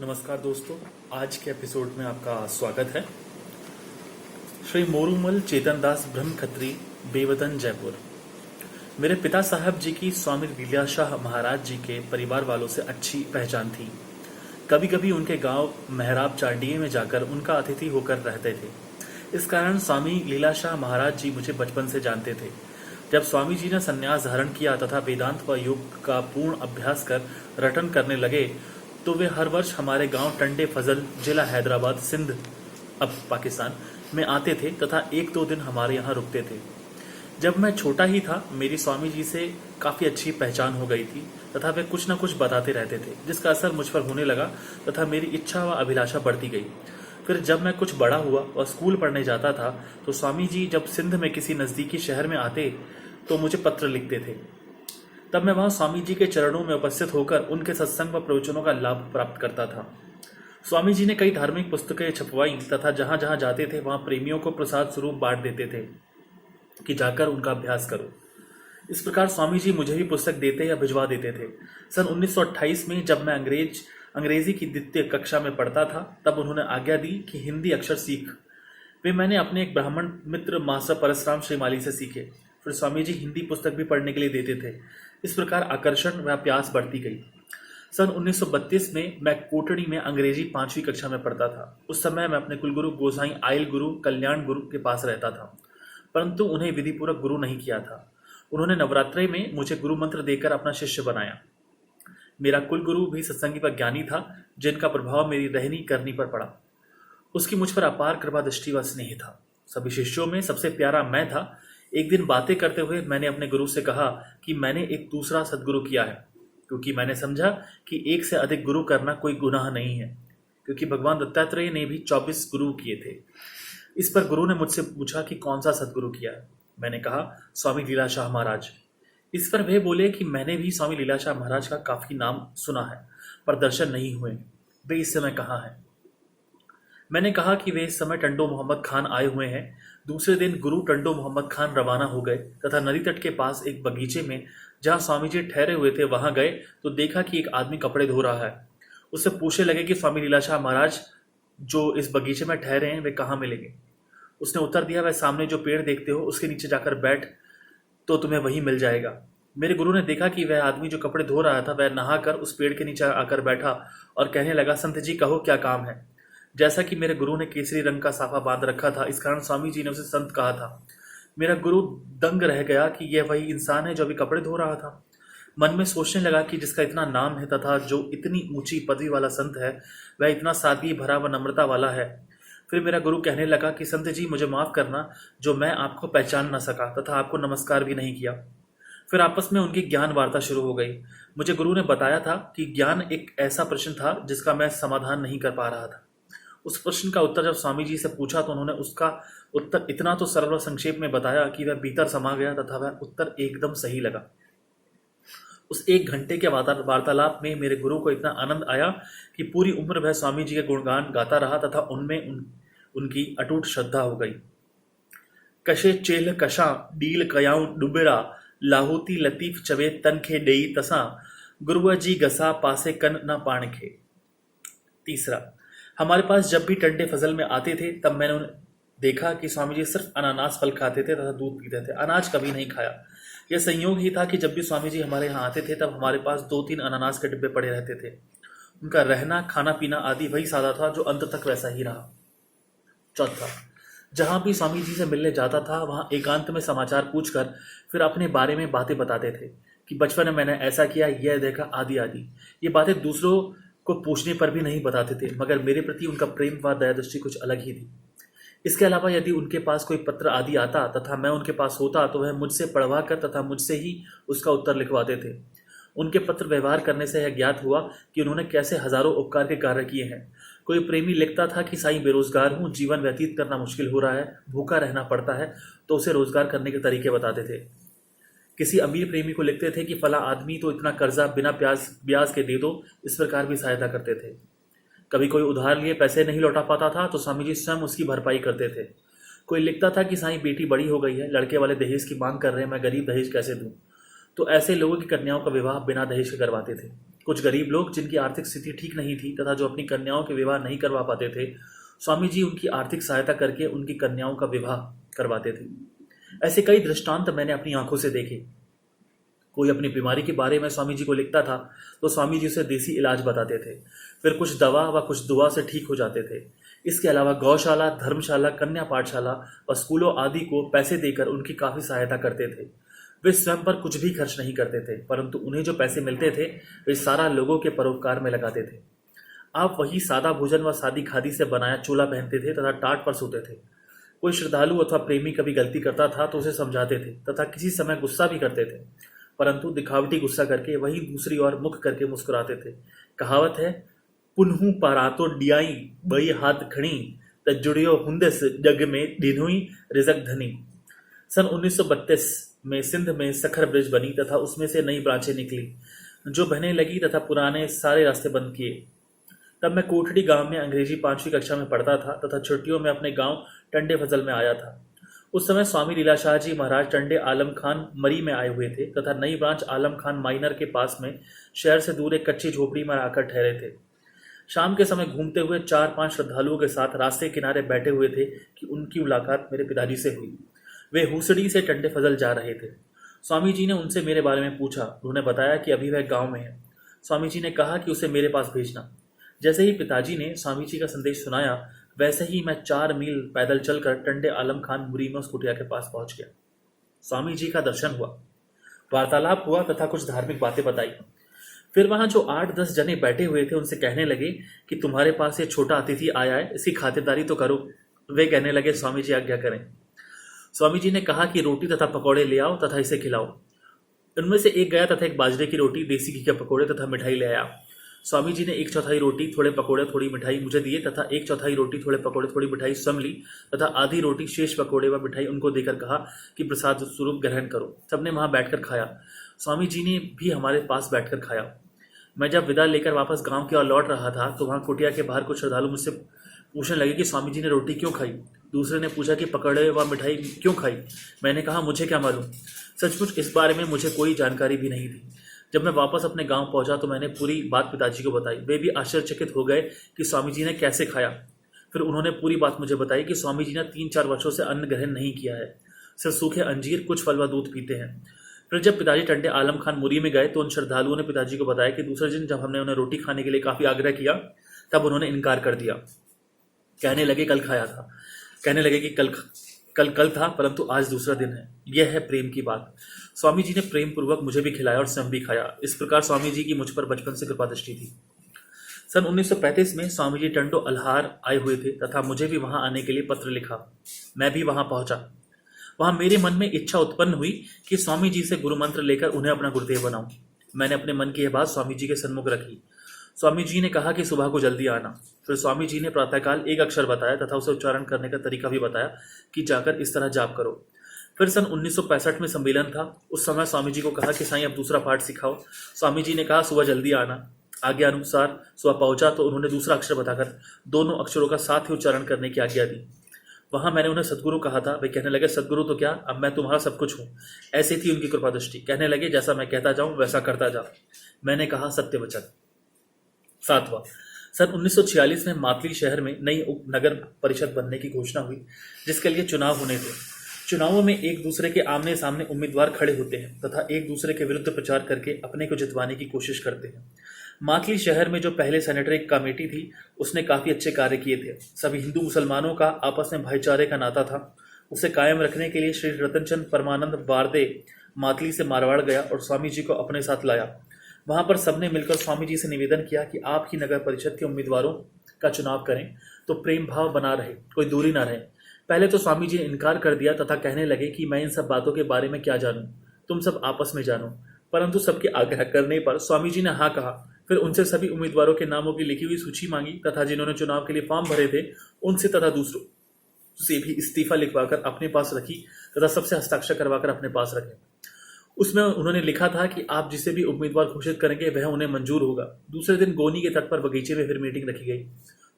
नमस्कार दोस्तों, आज के एपिसोड में आपका स्वागत है। श्री मोरूमल चेतनदास ब्रह्म खत्री, बेवतन, जयपुर। मेरे पिता साहब जी की स्वामी लीलाशाह महाराज जी के परिवार वालों से अच्छी पहचान थी। कभी कभी उनके गांव मेहराब चांडिये में जाकर उनका अतिथि होकर रहते थे। इस कारण स्वामी लीलाशाह महाराज जी मुझे बचपन से जानते थे। जब स्वामी जी ने संन्यास धारण किया तथा वेदांत व योग का पूर्ण अभ्यास कर रटन करने लगे तो वे हर वर्ष हमारे गांव टंडे फजल, जिला हैदराबाद, सिंध, अब पाकिस्तान में आते थे तथा एक दो दिन हमारे यहाँ रुकते थे। जब मैं छोटा ही था, मेरी स्वामी जी से काफ़ी अच्छी पहचान हो गई थी तथा वे कुछ न कुछ बताते रहते थे, जिसका असर मुझ पर होने लगा तथा मेरी इच्छा व अभिलाषा बढ़ती गई। फिर जब मैं कुछ बड़ा हुआ और स्कूल पढ़ने जाता था तो स्वामी जी जब सिंध में किसी नज़दीकी शहर में आते तो मुझे पत्र लिखते थे। तब मैं वहां स्वामी जी के चरणों में उपस्थित होकर उनके सत्संग व प्रवचनों का लाभ प्राप्त करता था। स्वामी जी ने कई धार्मिक पुस्तकें छपवाई तथा जहां जहां जाते थे वहां प्रेमियों को प्रसाद स्वरूप बांट देते थे कि जाकर उनका अभ्यास करो। इस प्रकार स्वामी जी मुझे भी पुस्तक देते या भिजवा देते थे। सन 1928 में जब मैं अंग्रेजी की द्वितीय कक्षा में पढ़ता था तब उन्होंने आज्ञा दी कि हिंदी अक्षर सीख। वे मैंने अपने एक ब्राह्मण मित्र मास्टर परसराम श्रीमाली से सीखे। फिर स्वामी जी हिंदी पुस्तक भी पढ़ने के लिए देते थे। इस प्रकार आकर्षण व प्यास बढ़ती गई। सन 1932 में मैं कोटड़ी में अंग्रेजी 5वीं कक्षा में पढ़ता था। उस समय मैं अपने कुलगुरु गोसाई आयल गुरु कल्याण गुरु के पास रहता था, परंतु उन्हें विधिपूर्वक गुरु नहीं किया था। उन्होंने नवरात्रि में मुझे गुरु मंत्र देकर अपना शिष्य बनाया। मेरा कुलगुरु भी सत्संगी व ज्ञानी था, जिनका प्रभाव मेरी रहनी करनी पर पड़ा। उसकी मुझ पर अपार कृपा दृष्टि व स्नेह था। सभी शिष्यों में सबसे प्यारा मैं था। एक दिन बातें करते हुए मैंने अपने गुरु से कहा कि मैंने एक दूसरा सदगुरु किया है, क्योंकि मैंने समझा कि एक से अधिक गुरु करना कोई गुनाह नहीं है, क्योंकि भगवान दत्तात्रेय ने भी 24 गुरु किए थे। इस पर गुरु ने मुझसे पूछा कि कौन सा सदगुरु किया है। मैंने कहा स्वामी लीलाशाह महाराज। इस पर वे बोले कि मैंने भी स्वामी लीलाशाह महाराज का काफी नाम सुना है, पर दर्शन नहीं हुए। वे इस समय कहाँ हैं? मैंने कहा कि वे इस समय टंडो मोहम्मद खान आए हुए हैं। दूसरे दिन गुरु टंडो मोहम्मद खान रवाना हो गए तथा नदी तट के पास एक बगीचे में जहां स्वामी जी ठहरे हुए थे वहां गए तो देखा कि एक आदमी कपड़े धो रहा है। उससे पूछने लगे कि स्वामी लीलाशाह महाराज जो इस बगीचे में ठहरे हैं वे कहाँ मिलेंगे। उसने उत्तर दिया, वह सामने जो पेड़ देखते हो उसके नीचे जाकर बैठ तो तुम्हें वही मिल जाएगा। मेरे गुरु ने देखा कि वह आदमी जो कपड़े धो रहा था वह नहाकर उस पेड़ के नीचे आकर बैठा और कहने लगा, संत जी कहो क्या काम है। जैसा कि मेरे गुरु ने केसरी रंग का साफा बांध रखा था, इस कारण स्वामी जी ने उसे संत कहा था। मेरा गुरु दंग रह गया कि यह वही इंसान है जो अभी कपड़े धो रहा था। मन में सोचने लगा कि जिसका इतना नाम है तथा जो इतनी ऊंची पदवी वाला संत है वह इतना सादगी भरा व नम्रता वाला है। फिर मेरा गुरु कहने लगा कि संत जी मुझे माफ करना जो मैं आपको पहचान न सका तथा आपको नमस्कार भी नहीं किया। फिर आपस में उनकी ज्ञान वार्ता शुरू हो गई। मुझे गुरु ने बताया था कि ज्ञान एक ऐसा प्रश्न था जिसका मैं समाधान नहीं कर पा रहा था। उस प्रश्न का उत्तर जब स्वामी जी से पूछा तो उन्होंने उसका उत्तर इतना तो सरल और संक्षेप में बताया कि वह भीतर समा गया तथा वह उत्तर एकदम सही लगा। उस 1 घंटे के वार्तालाप में मेरे गुरु को इतना आनंद आया कि पूरी उम्र वह स्वामी जी के गुणगान गाता रहा तथा उनमें उनकी अटूट श्रद्धा हो गई। कशे चेल कशा डील कयाऊ डुबेरा लाहौती लतीफ चवे तन खे डेई तसा गुरुआ जी गसा पासे कन न पाण खे। तीसरा, हमारे पास जब भी टंडे फजल में आते थे तब मैंने उन्हें देखा कि स्वामी जी सिर्फ अनानास फल खाते थे तथा दूध पीते थे, अनाज कभी नहीं खाया। यह संयोग ही था कि जब भी स्वामी जी हमारे यहाँ आते थे तब हमारे पास 2-3 अनानास के डिब्बे पड़े रहते थे। उनका रहना, खाना पीना आदि वही सादा था जो अंत तक वैसा ही रहा। चौथा, जहाँ भी स्वामी जी से मिलने जाता था वहाँ एकांत में समाचार पूछकर फिर अपने बारे में बातें बताते थे कि बचपन में मैंने ऐसा किया, यह देखा, आदि आदि। ये बातें दूसरों को पूछने पर भी नहीं बताते थे, मगर मेरे प्रति उनका प्रेम व दया दृष्टि कुछ अलग ही थी। इसके अलावा यदि उनके पास कोई पत्र आदि आता तथा मैं उनके पास होता तो वह मुझसे पढ़वा कर तथा मुझसे ही उसका उत्तर लिखवाते थे। उनके पत्र व्यवहार करने से यह ज्ञात हुआ कि उन्होंने कैसे हजारों उपकार के कार्य किए हैं। कोई प्रेमी लिखता था कि साईं बेरोजगार हूँ, जीवन व्यतीत करना मुश्किल हो रहा है, भूखा रहना पड़ता है, तो उसे रोजगार करने के तरीके बताते थे। किसी अमीर प्रेमी को लिखते थे कि फला आदमी तो इतना कर्जा बिना ब्याज के दे दो, इस प्रकार भी सहायता करते थे। कभी कोई उधार लिए पैसे नहीं लौटा पाता था तो स्वामी जी स्वयं उसकी भरपाई करते थे। कोई लिखता था कि साईं बेटी बड़ी हो गई है, लड़के वाले दहेज की मांग कर रहे हैं, मैं गरीब दहेज कैसे दूं। तो ऐसे लोगों की कन्याओं का विवाह बिना दहेज के करवाते थे। कुछ गरीब लोग जिनकी आर्थिक स्थिति ठीक नहीं थी तथा जो अपनी कन्याओं के विवाह नहीं करवा पाते थे, स्वामी जी उनकी आर्थिक सहायता करके उनकी कन्याओं का विवाह करवाते थे। ऐसे कई दृष्टांत मैंने अपनी आंखों से देखे। कोई अपनी बीमारी के बारे में स्वामी जी को लिखता था तो स्वामी जी उसे देसी इलाज बताते थे, फिर कुछ दवा व कुछ दुआ से ठीक हो जाते थे। इसके अलावा गौशाला, धर्मशाला, कन्या पाठशाला व स्कूलों आदि को पैसे देकर उनकी काफी सहायता करते थे। वे स्वयं पर कुछ भी खर्च नहीं करते थे, परंतु उन्हें जो पैसे मिलते थे वे सारा लोगों के परोपकार में लगाते थे। आप वही सादा भोजन व सादी खादी से बनाया चोला पहनते थे तथा टाट पर सोते थे। कोई श्रद्धालु अथवा प्रेमी कभी गलती करता था तो उसे समझाते थे तथा किसी समय गुस्सा भी करते थे, परंतु दिखावटी गुस्सा करके वही दूसरी ओर मुख करके मुस्कुराते थे। कहावत है, पुनहु पारातो डियाई बई हाथ खड़ी त जुड़ियो हुंदस जग में दिनुई रिजक धनी। सन 1932 में सिंध में सखर ब्रिज बनी तथा उसमें से नई ब्रांचें निकली जो बहने लगी तथा पुराने सारे रास्ते बंद किए। तब मैं कोठड़ी गांव में अंग्रेजी 5वीं कक्षा में पढ़ता था तथा छुट्टियों में अपने गांव टंडे फजल में आया था। उस समय स्वामी लीलाशाह जी महाराज टंडे आलम खान मरी में आए हुए थे तथा नई ब्रांच आलम खान माइनर के पास में शहर से दूर एक कच्ची झोपड़ी में आकर ठहरे थे। शाम के समय घूमते हुए 4-5 श्रद्धालुओं के साथ रास्ते किनारे बैठे हुए थे कि उनकी मुलाकात मेरे पिताजी से हुई। वे हुसड़ी से टंडे फजल जा रहे थे। स्वामी जी ने उनसे मेरे बारे में पूछा। उन्होंने बताया कि अभी वह गांव में है। स्वामी जी ने कहा कि उसे मेरे पास भेजना। जैसे ही पिताजी ने स्वामी जी का संदेश सुनाया, वैसे ही मैं 4 मील पैदल चलकर टंडे आलम खान मुरी में उस कुटिया के पास पहुंच गया। स्वामी जी का दर्शन हुआ, वार्तालाप हुआ तथा कुछ धार्मिक बातें बताई। फिर वहां जो 8-10 जने बैठे हुए थे उनसे कहने लगे कि तुम्हारे पास ये छोटा अतिथि आया है, इसकी खातिरदारी तो करो। वे कहने लगे, स्वामी जी आज्ञा करें। स्वामी जी ने कहा कि रोटी तथा पकौड़े ले आओ तथा इसे खिलाओ। उनमें से एक गया तथा एक बाजरे की रोटी, देसी घी के पकौड़े तथा मिठाई ले आया। स्वामी जी ने 1/4 रोटी, थोड़े पकौड़े, थोड़ी मिठाई मुझे दिए तथा 1/4 रोटी, थोड़े पकौड़े, थोड़ी मिठाई स्वयं ली तथा आधी रोटी, शेष पकौड़े व मिठाई उनको देकर कहा कि प्रसाद स्वरूप ग्रहण करो। सबने वहां बैठकर खाया। स्वामी जी ने भी हमारे पास बैठकर खाया। मैं जब विदा लेकर वापस गांव की ओर लौट रहा था तो वहां कुटिया के बाहर कुछ श्रद्धालु मुझसे पूछने लगे कि स्वामी जी ने रोटी क्यों खाई। दूसरे ने पूछा कि पकौड़े व मिठाई क्यों खाई। मैंने कहा, मुझे क्या मालूम। सचमुच इस बारे में मुझे कोई जानकारी भी नहीं थी। जब मैं वापस अपने गांव पहुंचा तो मैंने पूरी बात पिताजी को बताई। वे भी आश्चर्यचकित हो गए कि स्वामी जी ने कैसे खाया। फिर उन्होंने पूरी बात मुझे बताई कि स्वामी जी ने 3-4 वर्षों से अन्न ग्रहण नहीं किया है, सिर्फ सूखे अंजीर, कुछ फल व दूध पीते हैं। फिर जब पिताजी टंडे आलम खान मुरी में गए तो उन श्रद्धालुओं ने पिताजी को बताया कि दूसरे दिन जब हमने उन्हें रोटी खाने के लिए काफी आग्रह किया तब उन्होंने इनकार कर दिया। कहने लगे कल खाया था। कहने लगे कि कल था, परंतु आज दूसरा दिन है। यह है प्रेम की बात। स्वामी जी ने प्रेम पूर्वक मुझे भी खिलाया और स्वयं भी खाया। इस प्रकार स्वामी जी की मुझ पर बचपन से कृपा दृष्टि थी। सन 1935 में स्वामी जी टंडो अल्हार आए हुए थे तथा मुझे भी वहां आने के लिए पत्र लिखा। मैं भी वहां पहुंचा। वहां मेरे मन में इच्छा उत्पन्न हुई कि स्वामी जी से गुरु मंत्र लेकर उन्हें अपना गुरुदेव बनाऊं। मैंने अपने मन की यह बात स्वामी जी के सन्मुख रखी। स्वामी जी ने कहा कि सुबह को जल्दी आना। फिर स्वामी जी ने प्रातःकाल एक अक्षर बताया तथा उसे उच्चारण करने का तरीका भी बताया कि जाकर इस तरह जाप करो। फिर सन 1965 में सम्मेलन था। उस समय स्वामी जी को कहा कि साईं अब दूसरा पाठ सिखाओ। स्वामी जी ने कहा सुबह जल्दी आना। आज्ञा अनुसार सुबह पहुंचा तो उन्होंने दूसरा अक्षर बताकर दोनों अक्षरों का साथ ही उच्चारण करने की आज्ञा दी। वहां मैंने उन्हें सदगुरु कहा था। वे कहने लगे, सदगुरु तो क्या, अब मैं तुम्हारा सब कुछ हूं। ऐसी थी उनकी कृपा दृष्टि। कहने लगे, जैसा मैं कहता जाऊं वैसा करता जा। मैंने कहा, सत्य वचन। 7वां, सन 1946 में मातली शहर में नई उप नगर परिषद बनने की घोषणा हुई, जिसके लिए चुनाव होने थे। चुनावों में एक दूसरे के आमने सामने उम्मीदवार खड़े होते हैं तथा एक दूसरे के विरुद्ध प्रचार करके अपने को जितवाने की कोशिश करते हैं। मातली शहर में जो पहले सेनेटरी कमेटी थी उसने काफी अच्छे कार्य किए थे। सभी हिंदू मुसलमानों का आपस में भाईचारे का नाता था। उसे कायम रखने के लिए श्री रतनचंद परमानंद बारदे मातली से मारवाड़ गया और स्वामी जी को अपने साथ लाया। वहां पर सबने मिलकर स्वामी जी से निवेदन किया कि आप ही नगर परिषद के उम्मीदवारों का चुनाव करें तो प्रेम भाव बना रहे, कोई दूरी ना रहे। पहले तो स्वामी जी ने इनकार कर दिया तथा कहने लगे कि मैं इन सब बातों के बारे में क्या जानूं, तुम सब आपस में जानो। परंतु सबके आग्रह करने पर स्वामी जी ने हाँ कहा। फिर उनसे सभी उम्मीदवारों के नामों की लिखी हुई सूची मांगी तथा जिन्होंने चुनाव के लिए फॉर्म भरे थे उनसे तथा दूसरों से भी इस्तीफा लिखवाकर अपने पास रखी तथा सबसे हस्ताक्षर करवाकर अपने पास रखे। उसमें उन्होंने लिखा था कि आप जिसे भी उम्मीदवार घोषित करेंगे वह उन्हें मंजूर होगा। दूसरे दिन गोनी के तट पर बगीचे में फिर मीटिंग रखी गई।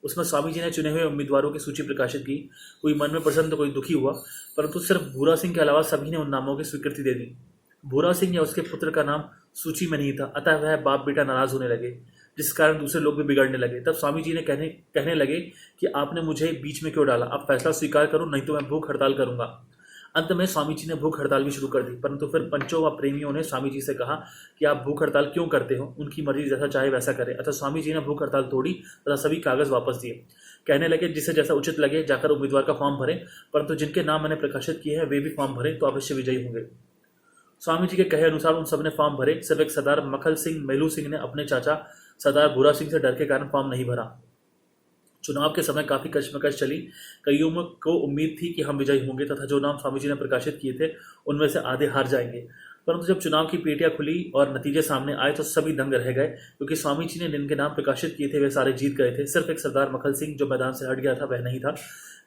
उसमें स्वामी जी ने चुने हुए उम्मीदवारों की सूची प्रकाशित की। कोई मन में प्रसन्न तो कोई दुखी हुआ, परंतु सिर्फ भूरा सिंह के अलावा सभी ने उन नामों की स्वीकृति दे दी। भूरा सिंह या उसके पुत्र का नाम सूची में नहीं था, अतः वह बाप बेटा नाराज होने लगे, जिस कारण दूसरे लोग भी बिगड़ने लगे। तब स्वामी जी ने कहने लगे कि आपने मुझे बीच में क्यों डाला, अब फैसला स्वीकार करो, नहीं तो मैं भूख हड़ताल करूंगा। अंत में स्वामी जी ने भूख हड़ताल भी शुरू कर दी, परंतु फिर पंचों व प्रेमियों ने स्वामी जी से कहा कि आप भूख हड़ताल क्यों करते हो, उनकी मर्जी, जैसा चाहे वैसा करे। अतः स्वामी जी ने भूख हड़ताल तोड़ी तथा सभी कागज वापस दिए। कहने लगे जिसे जैसा उचित लगे जाकर उम्मीदवार का फॉर्म भरें, परंतु जिनके नाम मैंने प्रकाशित किए हैं वे भी फॉर्म भरें तो अवश्य विजयी होंगे। स्वामी जी के कहे अनुसार उन सबने फॉर्म भरे। सिर्फ एक सरदार मखल सिंह मेलू सिंह ने अपने चाचा सरदार भूरा सिंह से डर के कारण फॉर्म नहीं भरा। चुनाव के समय काफी कशमकश चली। कईयों को उम्मीद थी कि हम विजयी होंगे तथा जो नाम स्वामी जी ने प्रकाशित किए थे उनमें से आधे हार जाएंगे, परंतु जब चुनाव की पेटियां खुली और नतीजे सामने आए तो सभी दंग रह गए, क्योंकि स्वामी जी ने जिनके नाम प्रकाशित किए थे वे सारे जीत गए थे। सिर्फ एक सरदार मखल सिंह जो मैदान से हट गया था वह नहीं था।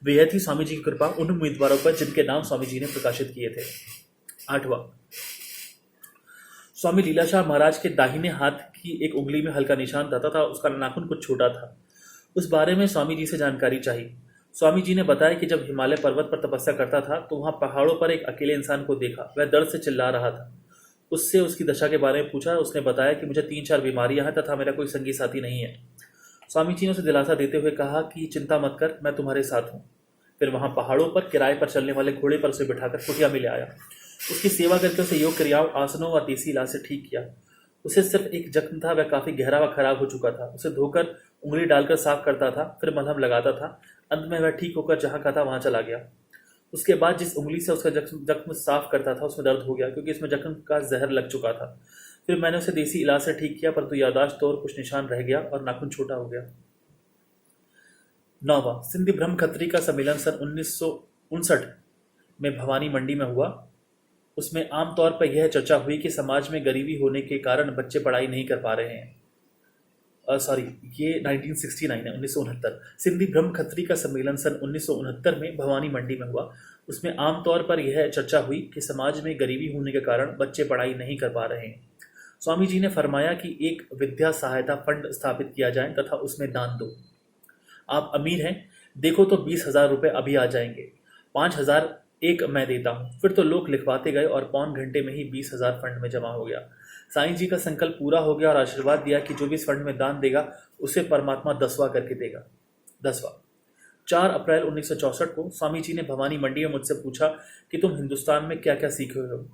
वह थी स्वामी जी की कृपा उन उम्मीदवारों पर जिनके नाम स्वामी जी ने प्रकाशित किए थे। 8वां, स्वामी लीलाशाह महाराज के दाहिने हाथ की एक उंगली में हल्का निशान था तथा उसका नाखून कुछ छोटा था। उस बारे में स्वामी जी से जानकारी चाहिए। स्वामी जी ने बताया कि जब हिमालय पर्वत पर तपस्या करता था तो वहां पहाड़ों पर एक अकेले इंसान को देखा। वह दर्द से चिल्ला रहा था। उससे उसकी दशा के बारे में पूछा। उसने बताया कि मुझे 3-4 बीमारियां हैं तथा मेरा कोई संगी साथी नहीं है। स्वामी जी ने उसे दिलासा देते हुए कहा कि चिंता मत कर, मैं तुम्हारे साथ हूँ। फिर वहां पहाड़ों पर किराए पर चलने वाले घोड़े पर उसे बिठाकर कुटिया में ले आया। उसकी सेवा करके उसे योग क्रियाओं, आसनों व देसी इलाज से ठीक किया। उसे सिर्फ एक जख्म था, वह काफी गहरा व खराब हो चुका था। उसे धोकर उंगली डालकर साफ करता था, फिर मलहम लगाता था। अंत में वह ठीक होकर जहां का था वहां चला गया। उसके बाद जिस उंगली से उसका जख्म साफ करता था उसमें दर्द हो गया, क्योंकि इसमें जख्म का जहर लग चुका था। फिर मैंने उसे देसी इलाज से ठीक किया, परंतु यादाश्त तो और कुछ निशान रह गया और नाखून छोटा हो गया। 9वां, सिंधी ब्रह्म खत्री का सम्मेलन सन 1959 में भवानी मंडी में हुआ। उसमें आमतौर पर यह चर्चा हुई कि समाज में गरीबी होने के कारण बच्चे पढ़ाई नहीं कर पा रहे हैं। ये 1969 है, 1969। सिंधी ब्रह्म खत्री का सम्मेलन सन 1969 में भवानी मंडी में हुआ। उसमें आमतौर पर यह चर्चा हुई कि समाज में गरीबी होने के कारण बच्चे पढ़ाई नहीं कर पा रहे हैं। स्वामी जी ने फरमाया कि एक विद्या सहायता फंड स्थापित किया जाए तथा उसमें दान दो। आप अमीर हैं, देखो तो 20,000 रुपये अभी आ जाएंगे, 5,000 एक मैं देता हूँ। फिर तो लोग लिखवाते गए और पौन घंटे में ही 20,000 फंड में जमा हो गया। साईं जी का संकल्प पूरा हो गया और आशीर्वाद दिया कि जो भी इस फंड में दान देगा उसे परमात्मा 10वां करके देगा। 10वां, 4 अप्रैल 1964 को स्वामी जी ने भवानी मंडी में मुझसे पूछा कि तुम हिंदुस्तान में क्या क्या सीखे हो।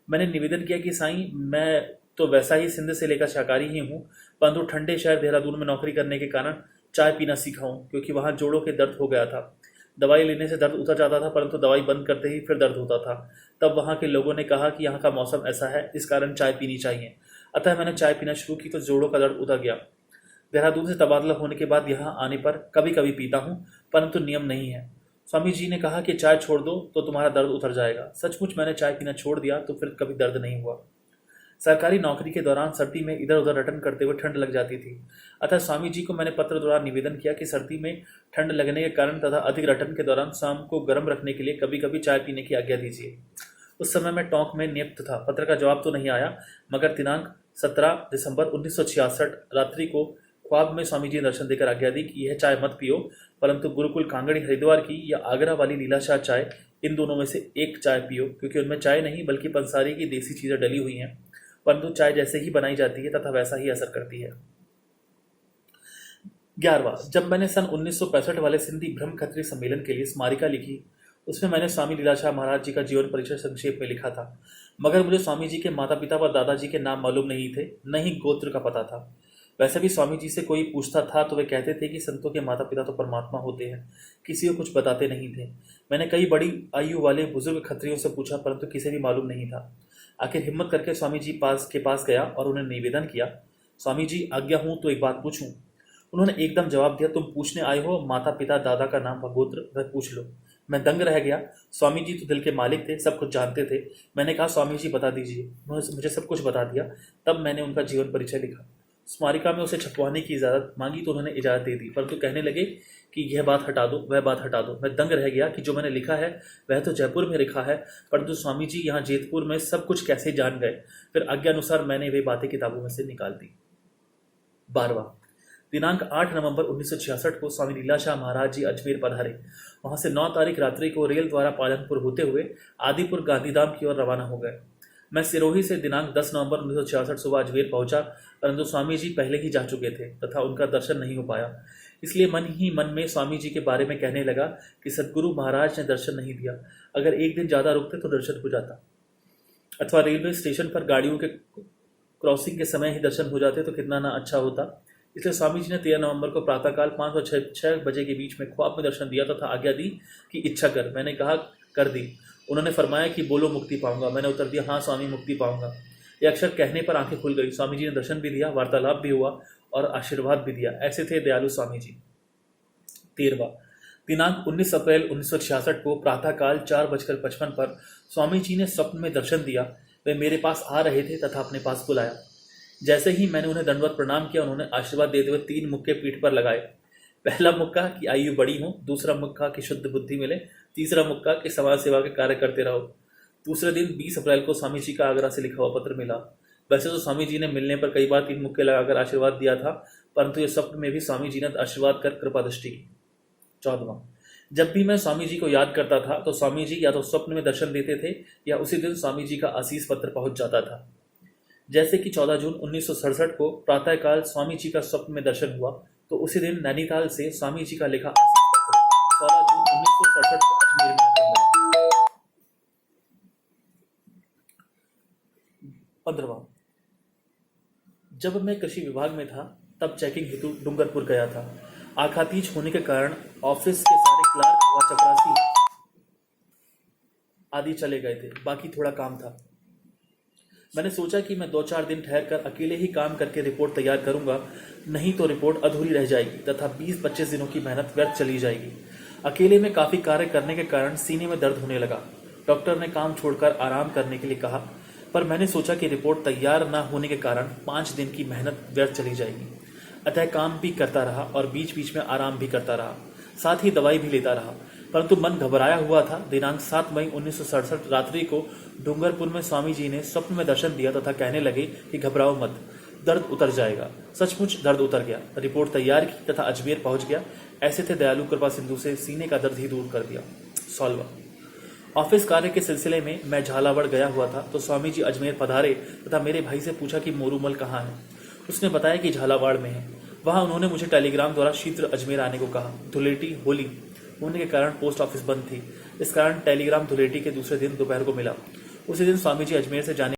मैंने निवेदन किया कि साईं, मैं तो वैसा ही सिंध से लेकर शाकाहारी ही हूँ, परंतु ठंडे शहर देहरादून में नौकरी करने के कारण चाय पीना सीखा हूँ, क्योंकि वहाँ जोड़ों के दर्द हो गया था। दवाई लेने से दर्द उतर जाता था, परंतु दवाई बंद करते ही फिर दर्द होता था। तब वहाँ के लोगों ने कहा कि यहाँ का मौसम ऐसा है, इस कारण चाय पीनी चाहिए। अतः मैंने चाय पीना शुरू की तो जोड़ों का दर्द उतर गया। देहरादून से तबादला होने के बाद यहाँ आने पर कभी कभी पीता हूँ, परंतु नियम नहीं है। स्वामी जी ने कहा कि चाय छोड़ दो तो तुम्हारा दर्द उतर जाएगा। सचमुच मैंने चाय पीना छोड़ दिया तो फिर कभी दर्द नहीं हुआ। सरकारी नौकरी के दौरान सर्दी में इधर उधर रटन करते हुए ठंड लग जाती थी। अतः स्वामी जी को मैंने पत्र द्वारा निवेदन किया कि सर्दी में ठंड लगने के कारण तथा अधिक रटन के दौरान शाम को गर्म रखने के लिए कभी कभी चाय पीने की आज्ञा दीजिए। उस समय मैं टोंक में नियुक्त था। पत्र का जवाब तो नहीं आया, मगर दिनांक 17 दिसंबर 1966 रात्रि को ख्वाब में स्वामी जी ने दर्शन देकर आज्ञा दी कि यह चाय मत पियो, परंतु गुरुकुल कांगड़ी हरिद्वार की या आगरा वाली लीलाशाह चाय, इन दोनों में से एक चाय पियो, क्योंकि उनमें चाय नहीं बल्कि पंसारी की देसी चीजें डली हुई हैं, परंतु चाय जैसे ही बनाई जाती है तथा वैसा ही असर करती है। 11वां, जब मैंने सन 1965 वाले सिंधी ब्रह्म खत्री सम्मेलन के लिए स्मारिका लिखी, उसमें मैंने स्वामी लीलाशाह महाराज जी का जीवन परिचय संक्षेप में लिखा था, मगर मुझे स्वामी जी के माता पिता व दादाजी के नाम मालूम नहीं थे, न ही गोत्र का पता था। वैसे भी स्वामी जी से कोई पूछता था तो वे कहते थे कि संतों के माता पिता तो परमात्मा होते हैं, किसी को कुछ बताते नहीं थे। मैंने कई बड़ी आयु वाले बुजुर्ग खत्रियों से पूछा, परंतु किसी भी मालूम नहीं था। आखिर हिम्मत करके स्वामी जी के पास गया और उन्हें निवेदन किया, स्वामी जी आज्ञा हूं तो एक बात पूछूं। उन्होंने एकदम जवाब दिया, तुम पूछने आए हो, माता पिता दादा का नाम व गोत्र वह पूछ लो। मैं दंग रह गया। स्वामी जी तो दिल के मालिक थे, सब कुछ जानते थे। मैंने कहा, स्वामी जी बता दीजिए। उन्होंने मुझे सब कुछ बता दिया। तब मैंने उनका जीवन परिचय लिखा। स्मारिका में उसे छपवाने की इजाज़त मांगी तो उन्होंने इजाज़त दे दी, परंतु कहने लगे कि यह बात हटा दो, वह बात हटा दो। मैं दंग रह गया कि जो मैंने लिखा है वह तो जयपुर में लिखा है, परंतु स्वामी जी यहाँ जेतपुर में सब कुछ कैसे जान गए। फिर आज्ञानुसार मैंने वे बातें किताबों में से निकाल दी। 12वां, दिनांक 8 नवंबर 1966 को स्वामी लीलाशाह महाराज जी अजमेर पधारे। वहां से 9 तारीख रात्रि को रेल द्वारा पालनपुर होते हुए आदिपुर गांधीधाम की ओर रवाना हो गए। मैं सिरोही से दिनांक 10 नवंबर 1966 सुबह अजमेर पहुंचा, परंतु स्वामी जी पहले ही जा चुके थे तथा उनका दर्शन नहीं हो पाया। इसलिए मन ही मन में स्वामी जी के बारे में कहने लगा कि सदगुरु महाराज ने दर्शन नहीं दिया, अगर एक दिन ज़्यादा रुकते तो दर्शन हो जाता, अथवा रेलवे स्टेशन पर गाड़ियों के क्रॉसिंग के समय ही दर्शन हो जाते तो कितना ना अच्छा होता। इसलिए स्वामी जी ने 13 नवंबर को प्रातःकाल 5 और 6 बजे के बीच में ख्वाब में दर्शन दिया तथा आज्ञा दी कि इच्छा कर। मैंने कहा कर दी। उन्होंने फरमाया कि बोलो मुक्ति पाऊंगा। मैंने उत्तर दिया हाँ स्वामी मुक्ति पाऊंगा। यह अक्षर कहने पर आंखें खुल गई। स्वामी जी ने दर्शन भी दिया, वार्तालाप भी हुआ और आशीर्वाद भी दिया। ऐसे थे दयालु स्वामी जी। 13वां दिनांक 19 अप्रैल 1966 को प्रातःकाल 4:55 पर स्वामी जी ने स्वप्न में दर्शन दिया। वे मेरे पास आ रहे थे तथा अपने पास बुलाया। जैसे ही मैंने उन्हें दंडवत प्रणाम किया, उन्होंने आशीर्वाद देते हुए 3 मुक्के पीठ पर लगाए। पहला मुक्का कि आयु बड़ी हो, दूसरा मुक्का कि शुद्ध बुद्धि मिले, तीसरा मुक्का कि समाज सेवा के कार्य करते रहो। दूसरे दिन 20 अप्रैल को स्वामी जी का आगरा से लिखा हुआ पत्र मिला। वैसे तो स्वामी जी ने मिलने पर कई बार 3 मुक्के लगाकर आशीर्वाद दिया था, परंतु ये स्वप्न में भी स्वामी जी ने आशीर्वाद कर कृपा दृष्टि की। 14वां जब भी मैं स्वामी जी को याद करता था तो स्वामी जी या तो स्वप्न में दर्शन देते थे या उसी दिन स्वामी जी का आशीष पत्र पहुंच जाता था। जैसे कि 14 जून 1967 को प्रातःकाल स्वामी जी का स्वप्न में दर्शन हुआ तो उसी दिन नैनीताल से स्वामी जी का लिखा आशीष पत्र 16 जून 1967 को अजमेर में आकर मिला। 15वां जब मैं कृषि विभाग में था तब चेकिंग हेतु डूंगरपुर गया था। आखातीज होने के कारण ऑफिस के सारे क्लार्क व चपरासी आदि चले गए थे, बाकी थोड़ा काम था। मैंने सोचा कि मैं 2-4 दिन ठहरकर अकेले ही काम करके रिपोर्ट तैयार करूंगा, नहीं तो रिपोर्ट अधूरी रह जाएगी तथा 20-25 दिनों की मेहनत व्यर्थ चली जाएगी। अकेले में काफी कार्य करने के कारण सीने में दर्द होने लगा। डॉक्टर ने काम छोड़कर आराम करने के लिए कहा, पर मैंने सोचा कि रिपोर्ट तैयार न होने के कारण 5 दिन की मेहनत व्यर्थ चली जाएगी। अतः काम भी करता रहा और बीच बीच में आराम भी करता रहा, साथ ही दवाई भी लेता रहा, परंतु मन घबराया हुआ था। दिनांक 7 मई 1967 रात्रि को डूंगरपुर में स्वामी जी ने स्वप्न में दर्शन दिया तथा कहने लगे कि घबराओ मत, दर्द उतर जाएगा। सचमुच दर्द उतर गया। रिपोर्ट तैयार की तथा अजमेर पहुंच गया। ऐसे थे दयालु कृपा सिंधु से सीने का दर्द ही दूर कर दिया। 16वां ऑफिस कार्य के सिलसिले में मैं झालावाड़ गया हुआ था तो स्वामी जी अजमेर पधारे तथा मेरे भाई से पूछा कि मोरूमल कहाँ है। उसने बताया कि झालावाड़ में है। वहां उन्होंने मुझे टेलीग्राम द्वारा शीघ्र अजमेर आने को कहा। धुलेटी होली होने के कारण पोस्ट ऑफिस बंद थी, इस कारण टेलीग्राम धुलेटी के दूसरे दिन दोपहर को मिला। उसी दिन स्वामी जी अजमेर से जाने